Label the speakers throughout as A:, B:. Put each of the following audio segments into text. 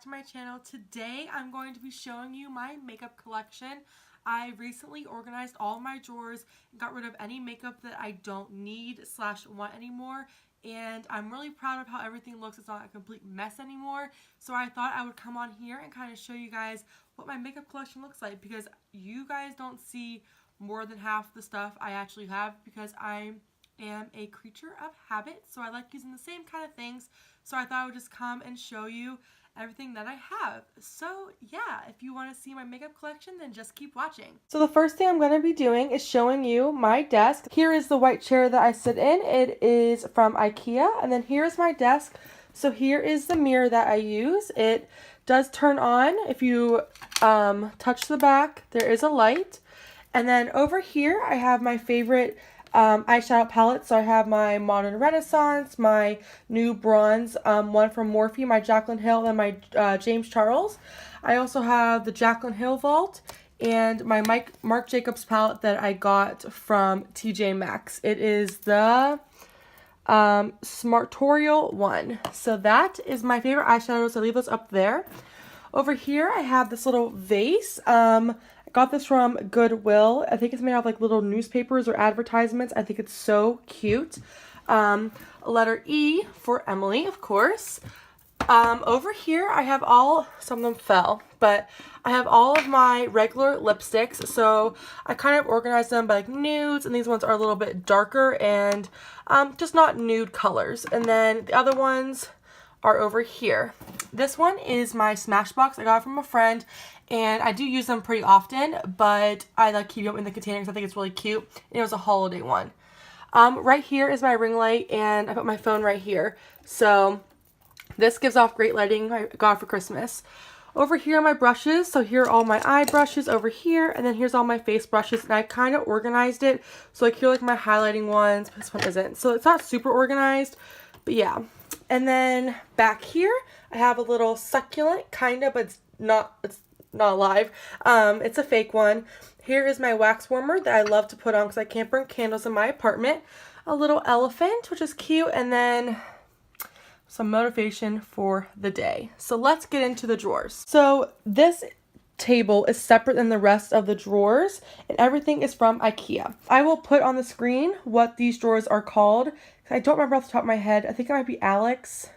A: to my channel. Today I'm going to be showing you my makeup collection. I recently organized all my drawers and got rid of any makeup that I don't need / want anymore, and I'm really proud of how everything looks. It's not a complete mess anymore, so I thought I would come on here and kind of show you guys what my makeup collection looks like, because you guys don't see more than half the stuff I actually have, because I am a creature of habit, so I like using the same kind of things. So I thought I would just come and show you everything that I have. So yeah, if you want to see my makeup collection, then just keep watching. So the first thing I'm going to be doing is showing you my desk. Here is the white chair that I sit in. It is from IKEA, and then here is my desk. So here is the mirror that I use. It does turn on. If you touch the back, there is a light. And then over here I have my favorite eyeshadow palette. So I have my Modern Renaissance, my new bronze one from Morphe, my Jaclyn Hill, and my James Charles. I also have the Jaclyn Hill Vault and my Marc Jacobs palette that I got from TJ Maxx. It is the Smartorial one. So that is my favorite eyeshadows. So I leave those up there. Over here I have this little vase. Got this from Goodwill. I think it's made out of like little newspapers or advertisements. I think it's so cute. Letter E for Emily, of course. Over here I have some of them fell, but I have all of my regular lipsticks. So I kind of organized them by like nudes, and these ones are a little bit darker and just not nude colors. And then the other ones are over here. This one is my Smashbox. I got it from a friend, and I do use them pretty often, but I like keep them in the container because I think it's really cute. And it was a holiday one. Right here is my ring light, and I put my phone right here. So this gives off great lighting. I got it for Christmas. Over here are my brushes. So here are all my eye brushes over here, and then here's all my face brushes, and I kind of organized it. So like here are like my highlighting ones, but this one isn't. So it's not super organized, but yeah. And then back here I have a little succulent, kind of, but it's not alive. It's a fake one. Here is my wax warmer that I love to put on because I can't burn candles in my apartment. A little elephant, which is cute, and then some motivation for the day. So let's get into the drawers. So this table is separate than the rest of the drawers, and everything is from IKEA. I will put on the screen what these drawers are called. I don't remember off the top of my head. I think it might be Alex.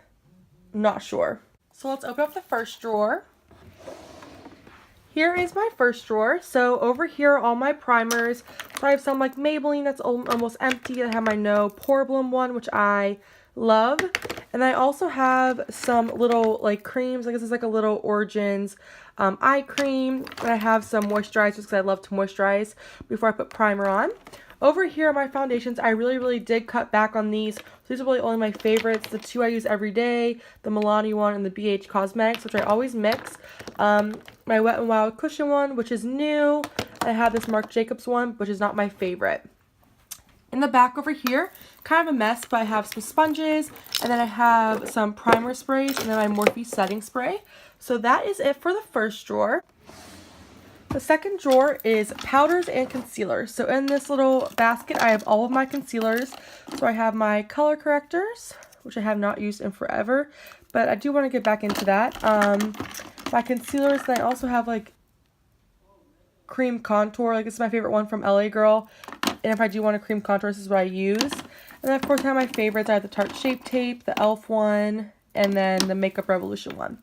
A: Not sure. So let's open up the first drawer. Here is my first drawer. So over here are all my primers. So I have some like Maybelline that's almost empty. I have my No Problem one, which I love. And I also have some little like creams. Like this is like a little Origins eye cream. And I have some moisturizers because I love to moisturize before I put primer on. Over here are my foundations. I really did cut back on these. So these are really only my favorites. The two I use every day, the Milani one and the BH Cosmetics, which I always mix. My Wet n Wild cushion one, which is new. I have this Marc Jacobs one, which is not my favorite. In the back over here, kind of a mess, but I have some sponges, and then I have some primer sprays, and then my Morphe setting spray. So that is it for the first drawer. The second drawer is powders and concealers. So in this little basket, I have all of my concealers. So I have my color correctors, which I have not used in forever, but I do want to get back into that. My concealers, then I also have like cream contour. Like this is my favorite one from LA Girl. And if I do want a cream contour, this is what I use. And then of course I have my favorites. I have the Tarte Shape Tape, the e.l.f. one, and then the Makeup Revolution one.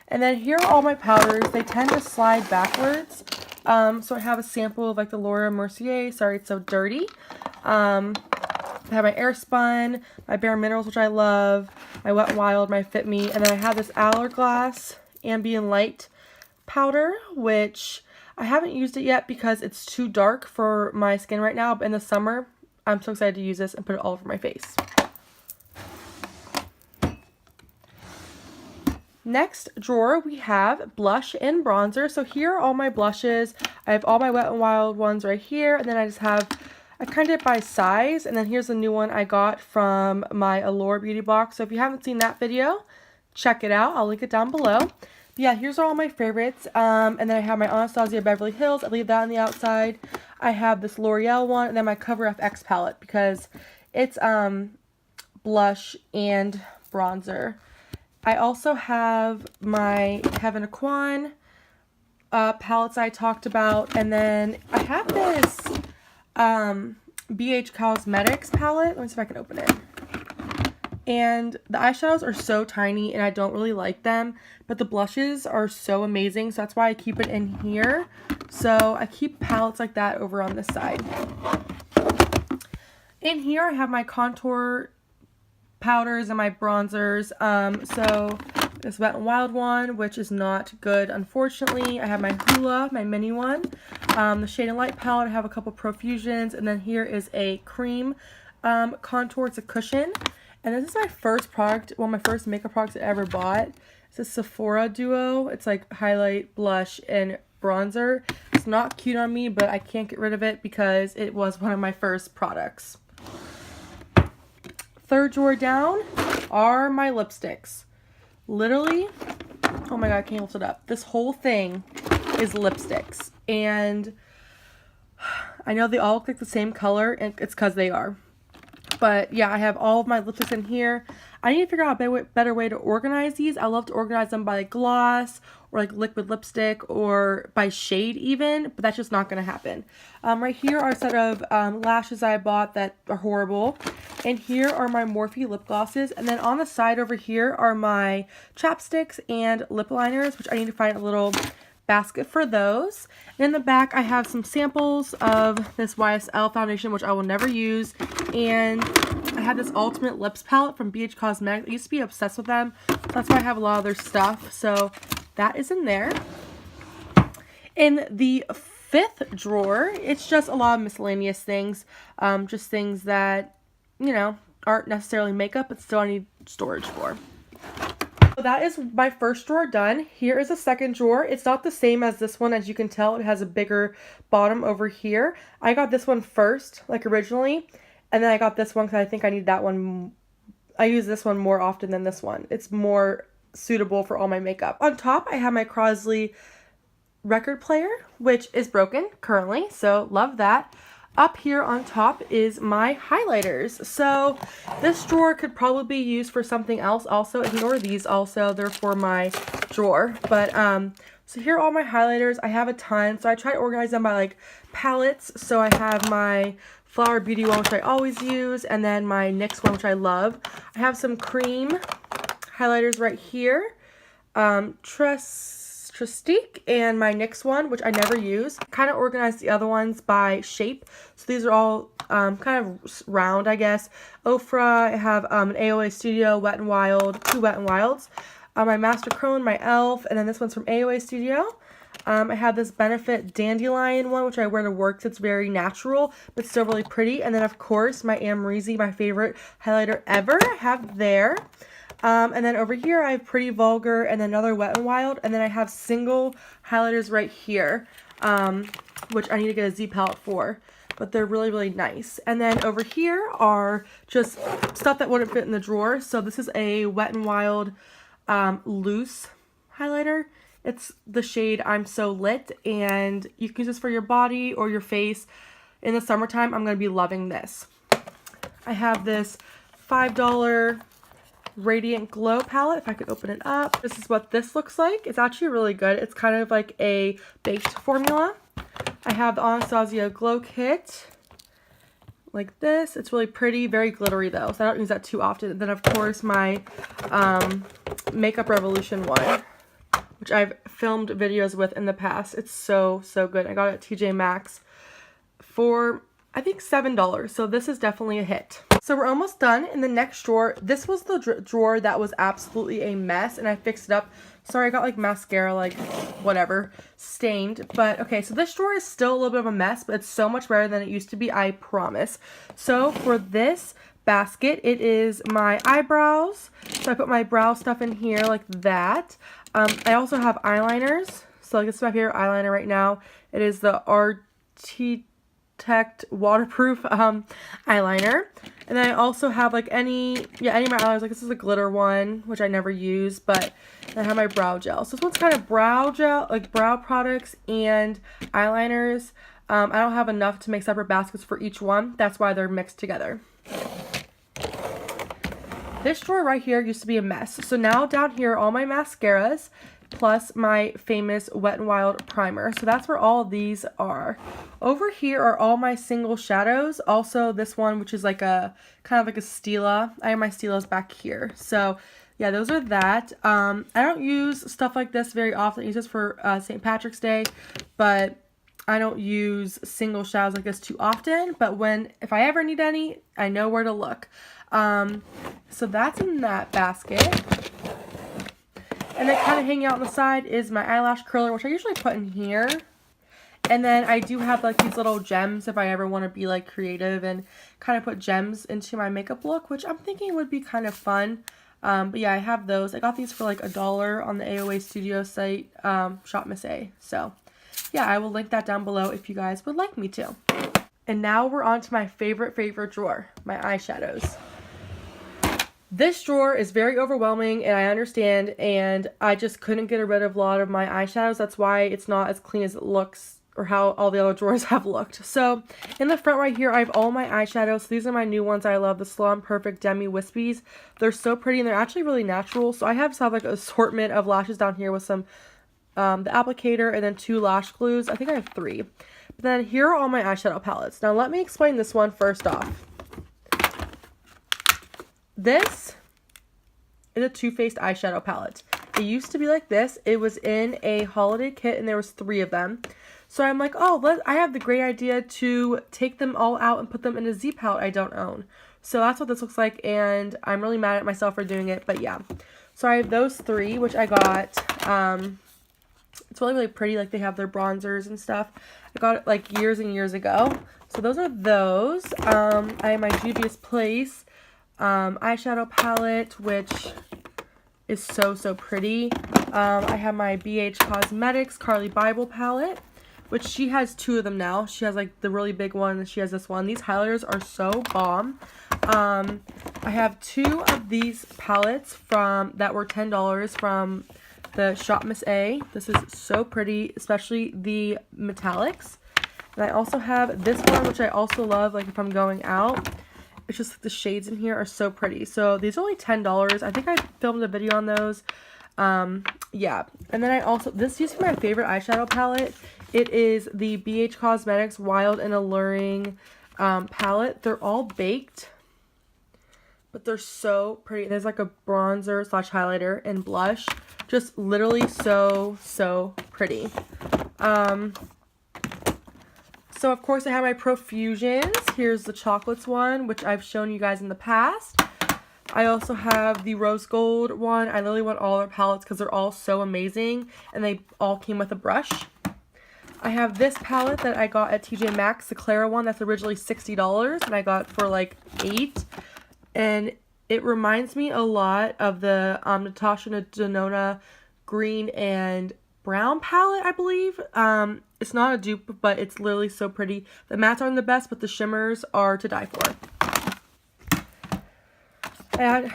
A: And then here are all my powders. They tend to slide backwards. So I have a sample of like the Laura Mercier. Sorry, it's so dirty. I have my Airspun, my Bare Minerals, which I love, my Wet n Wild, my Fit Me, and then I have this Hourglass Ambient Light powder, which I haven't used it yet because it's too dark for my skin right now. But in the summer, I'm so excited to use this and put it all over my face. Next drawer, we have blush and bronzer. So here are all my blushes. I have all my Wet n Wild ones right here, and then I kind of did it by size, and then here's a new one I got from my Allure beauty box. So if you haven't seen that video, check it out. I'll link it down below. But yeah, here's all my favorites. And then I have my Anastasia Beverly Hills. I leave that on the outside. I have this L'Oreal one, and then my Cover FX palette because it's blush and bronzer. I also have my Heaven Aquan palettes I talked about, and then I have this BH Cosmetics palette. Let me see if I can open it. And the eyeshadows are so tiny and I don't really like them, but the blushes are so amazing, so that's why I keep it in here. So I keep palettes like that over on this side. In here I have my contour powders and my bronzers. So this Wet n Wild one, which is not good, unfortunately. I have my Hoola, my mini one. The Shade and Light palette, I have a couple Profusions, and then here is a cream contour. It's a cushion. And this is my first product, one of my first makeup products I ever bought. It's a Sephora Duo. It's like highlight, blush, and bronzer. It's not cute on me, but I can't get rid of it because it was one of my first products. Third drawer down are my lipsticks. Literally, oh my god, I can't lift it up. This whole thing is lipsticks. And I know they all look like the same color, and it's because they are. But yeah, I have all of my lipsticks in here. I need to figure out a better way to organize these. I love to organize them by like gloss or like liquid lipstick or by shade even, but that's just not going to happen. Right here are a set of lashes I bought that are horrible. And here are my Morphe lip glosses. And then on the side over here are my chapsticks and lip liners, which I need to find a little basket for those. And in the back I have some samples of this YSL foundation, which I will never use, and I have this Ultimate Lips palette from BH Cosmetics. I used to be obsessed with them, so that's why I have a lot of their stuff. So that is in there. In the fifth drawer, it's just a lot of miscellaneous things, just things that, you know, aren't necessarily makeup, but still I need storage for. So that is my first drawer done. Here is a second drawer. It's not the same as this one. As you can tell, it has a bigger bottom over here. I got this one first, like originally, and then I got this one because I think I need that one. I use this one more often than this one. It's more suitable for all my makeup. On top, I have my Crosley record player, which is broken currently, so love that. Up here on top is my highlighters. So this drawer could probably be used for something else also. Ignore these also. They're for my drawer. But so here are all my highlighters. I have a ton. So I try to organize them by like palettes. So I have my Flower Beauty one, which I always use, and then my NYX one, which I love. I have some cream highlighters right here. Trestique and my NYX one, which I never use. Kind of organized the other ones by shape. So these are all kind of round, I guess. Ofra, I have an AOA Studio, Wet n Wild, 2 Wet n Wilds. My Master Curlin, my e.l.f., and then this one's from AOA Studio. I have this Benefit Dandelion one, which I wear to work. So it's very natural, but still really pretty. And then, of course, my Amrezy, my favorite highlighter ever, I have there. And then over here I have Pretty Vulgar and another Wet n Wild, and then I have single highlighters right here, which I need to get a Z palette for, but they're really, really nice. And then over here are just stuff that wouldn't fit in the drawer. So this is a Wet n Wild loose highlighter. It's the shade I'm So Lit, and you can use this for your body or your face. In the summertime, I'm going to be loving this. I have this $5 Radiant Glow palette, if I could open it up. This is what this looks like. It's actually really good. It's kind of like a baked formula. I have the Anastasia Glow Kit like this. It's really pretty, very glittery though, so I don't use that too often. And then of course my Makeup Revolution one, which I've filmed videos with in the past. It's so, so good. I got it at TJ Maxx for I think $7, so this is definitely a hit. So we're almost done. In the next drawer, this was the drawer that was absolutely a mess, and I fixed it up. Sorry, I got like mascara, like whatever, stained. But okay, so this drawer is still a little bit of a mess, but it's so much better than it used to be, I promise. So for this basket, it is my eyebrows. So I put my brow stuff in here like that. I also have eyeliners. So like this is my favorite eyeliner right now. It is the Architect waterproof eyeliner. And then I also have like any of my eyeliners. Like this is a glitter one, which I never use, but I have my brow gel. So this one's kind of brow gel, like brow products and eyeliners. I don't have enough to make separate baskets for each one. That's why they're mixed together. This drawer right here used to be a mess. So now down here are all my mascaras plus my famous Wet n Wild primer. So that's where all of these are. Over here are all my single shadows. Also this one, which is like a kind of like a Stila. I have my Stilas back here. So yeah, those are that. I don't use stuff like this very often. I use this for St. Patrick's Day, but I don't use single shadows like this too often. But if I ever need any, I know where to look. So that's in that basket. And then kind of hanging out on the side is my eyelash curler, which I usually put in here. And then I do have like these little gems if I ever want to be like creative and kind of put gems into my makeup look, which I'm thinking would be kind of fun. But yeah, I have those. I got these for like $1 on the AOA Studio site, Shop Miss A. So yeah, I will link that down below if you guys would like me to. And now we're on to my favorite drawer, my eyeshadows. This drawer is very overwhelming, and I understand, and I just couldn't get rid of a lot of my eyeshadows. That's why it's not as clean as it looks, or how all the other drawers have looked. So in the front right here, I have all my eyeshadows. These are my new ones I love, the Salon Perfect Demi Wispies. They're so pretty, and they're actually really natural. So I have like an assortment of lashes down here with some, the applicator, and then 2 lash glues. I think I have 3. But then here are all my eyeshadow palettes. Now let me explain this one first off. This is a Too Faced eyeshadow palette. It used to be like this. It was in a holiday kit and there was 3 of them. So I'm like, oh, I have the great idea to take them all out and put them in a Z palette I don't own. So that's what this looks like, and I'm really mad at myself for doing it, but yeah. So I have those 3, which I got. It's really, really pretty. Like, they have their bronzers and stuff. I got it like years and years ago. So those are those. I have my Juvia's Place eyeshadow palette, which is so pretty. I have my BH Cosmetics Carly Bible palette, which she has 2 of them now. She has like the really big one, and she has this one. These highlighters are so bomb. I have 2 of these palettes that were $10 from the Shop Miss A. This is so pretty, especially the metallics. And I also have this one, which I also love, like if I'm going out. It's just the shades in here are so pretty. So these are only $10. I think I filmed a video on those. Yeah. And then I also, this used to be my favorite eyeshadow palette. It is the BH Cosmetics Wild and Alluring palette. They're all baked, but they're so pretty. There's like a bronzer / highlighter and blush. Just literally so pretty. So of course I have my Profusions. Here's the chocolates one, which I've shown you guys in the past. I also have the rose gold one. I literally want all their palettes because they're all so amazing, and they all came with a brush. I have this palette that I got at TJ Maxx, the Clara one. That's originally $60, and I got it for like $8. And it reminds me a lot of the Natasha Denona green and brown palette, I believe. It's not a dupe, but it's literally so pretty. The mattes aren't the best, but the shimmers are to die for. And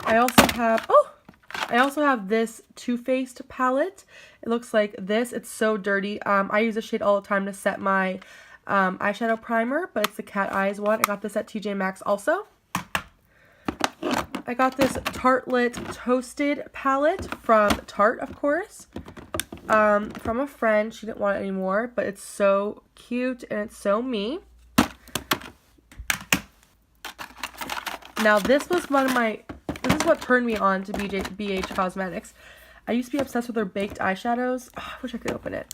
A: I also have this Too Faced palette. It looks like this. It's so dirty. I use this shade all the time to set my eyeshadow primer, but it's the Cat Eyes one. I got this at TJ Maxx also. I got this Tartelette Toasted palette from Tarte, of course. From a friend. She didn't want it anymore, but it's so cute and it's so me. Now this was this is what turned me on to BH Cosmetics. I used to be obsessed with their baked eyeshadows. Oh, I wish I could open it.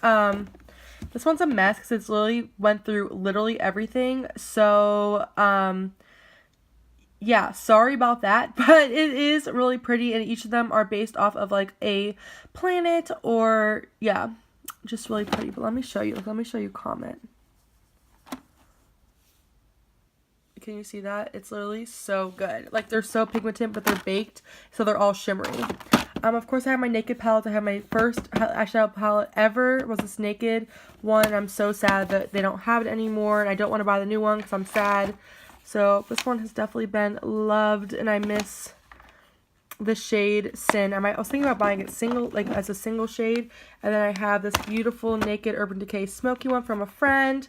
A: This one's a mess because it's went through literally everything. So, yeah, sorry about that, but it is really pretty, and each of them are based off of like a planet, or yeah, just really pretty. But let me show you. Comment. Can you see that? It's literally so good. Like, they're so pigmented, but they're baked, so they're all shimmery. Of course, I have my Naked palette. I have my first eyeshadow palette ever was this Naked one. I'm so sad that they don't have it anymore, and I don't want to buy the new one because I'm sad. So this one has definitely been loved, and I miss the shade Sin. I was thinking about buying it as a single shade. And then I have this beautiful Naked Urban Decay Smoky one from a friend,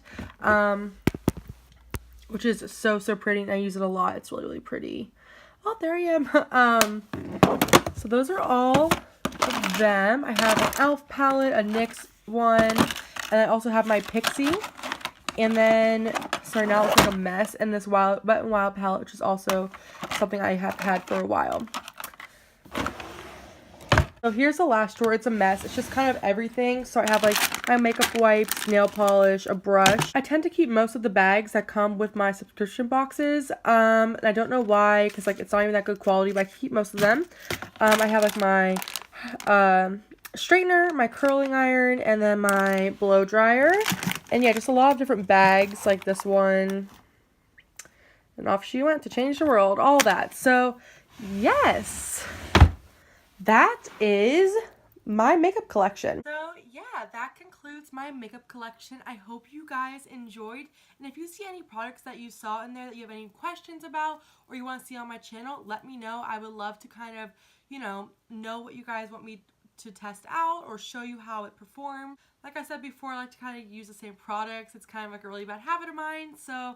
A: which is so pretty, and I use it a lot. It's really, really pretty. Oh, there I am. So those are all of them. I have an e.l.f. palette, a NYX one, and I also have my Pixie. And then, sorry, now it's like a mess. And this Wet n Wild palette, which is also something I have had for a while. So here's the last drawer. It's a mess. It's just kind of everything. So I have like my makeup wipes, nail polish, a brush. I tend to keep most of the bags that come with my subscription boxes. And I don't know why, because like it's not even that good quality, but I keep most of them. I have like my straightener, my curling iron, and then my blow dryer. And yeah, just a lot of different bags, like this one. And off she went to change the world, all that. So yes, that is my makeup collection. So yeah, that concludes my makeup collection. I hope you guys enjoyed. And if you see any products that you saw in there that you have any questions about or you want to see on my channel, let me know. I would love to kind of, you know what you guys want me to test out or show you how it performed. Like I said before, I like to kind of use the same products. It's kind of like a really bad habit of mine. So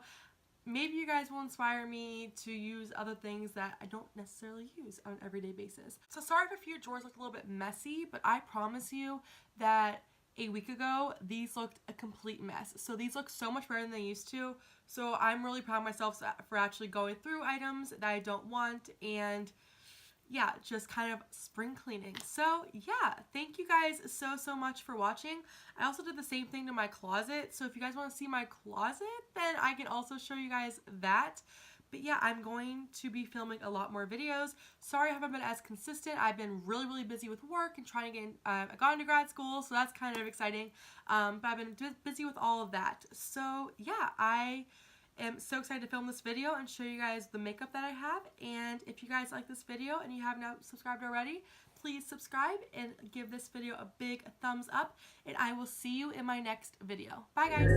A: maybe you guys will inspire me to use other things that I don't necessarily use on an everyday basis. So sorry if a few drawers look a little bit messy, but I promise you that a week ago, these looked a complete mess. So these look so much better than they used to. So I'm really proud of myself for actually going through items that I don't want and yeah, just kind of spring cleaning. So yeah, thank you guys so much for watching. I also did the same thing to my closet. So if you guys want to see my closet, then I can also show you guys that. But yeah, I'm going to be filming a lot more videos. Sorry I haven't been as consistent. I've been really busy with work and trying to get I got into grad school, so that's kind of exciting. But I've been busy with all of that. So yeah, I am so excited to film this video and show you guys the makeup that I have. And if you guys like this video and you have not subscribed already, please subscribe and give this video a big thumbs up. And I will see you in my next video. Bye guys!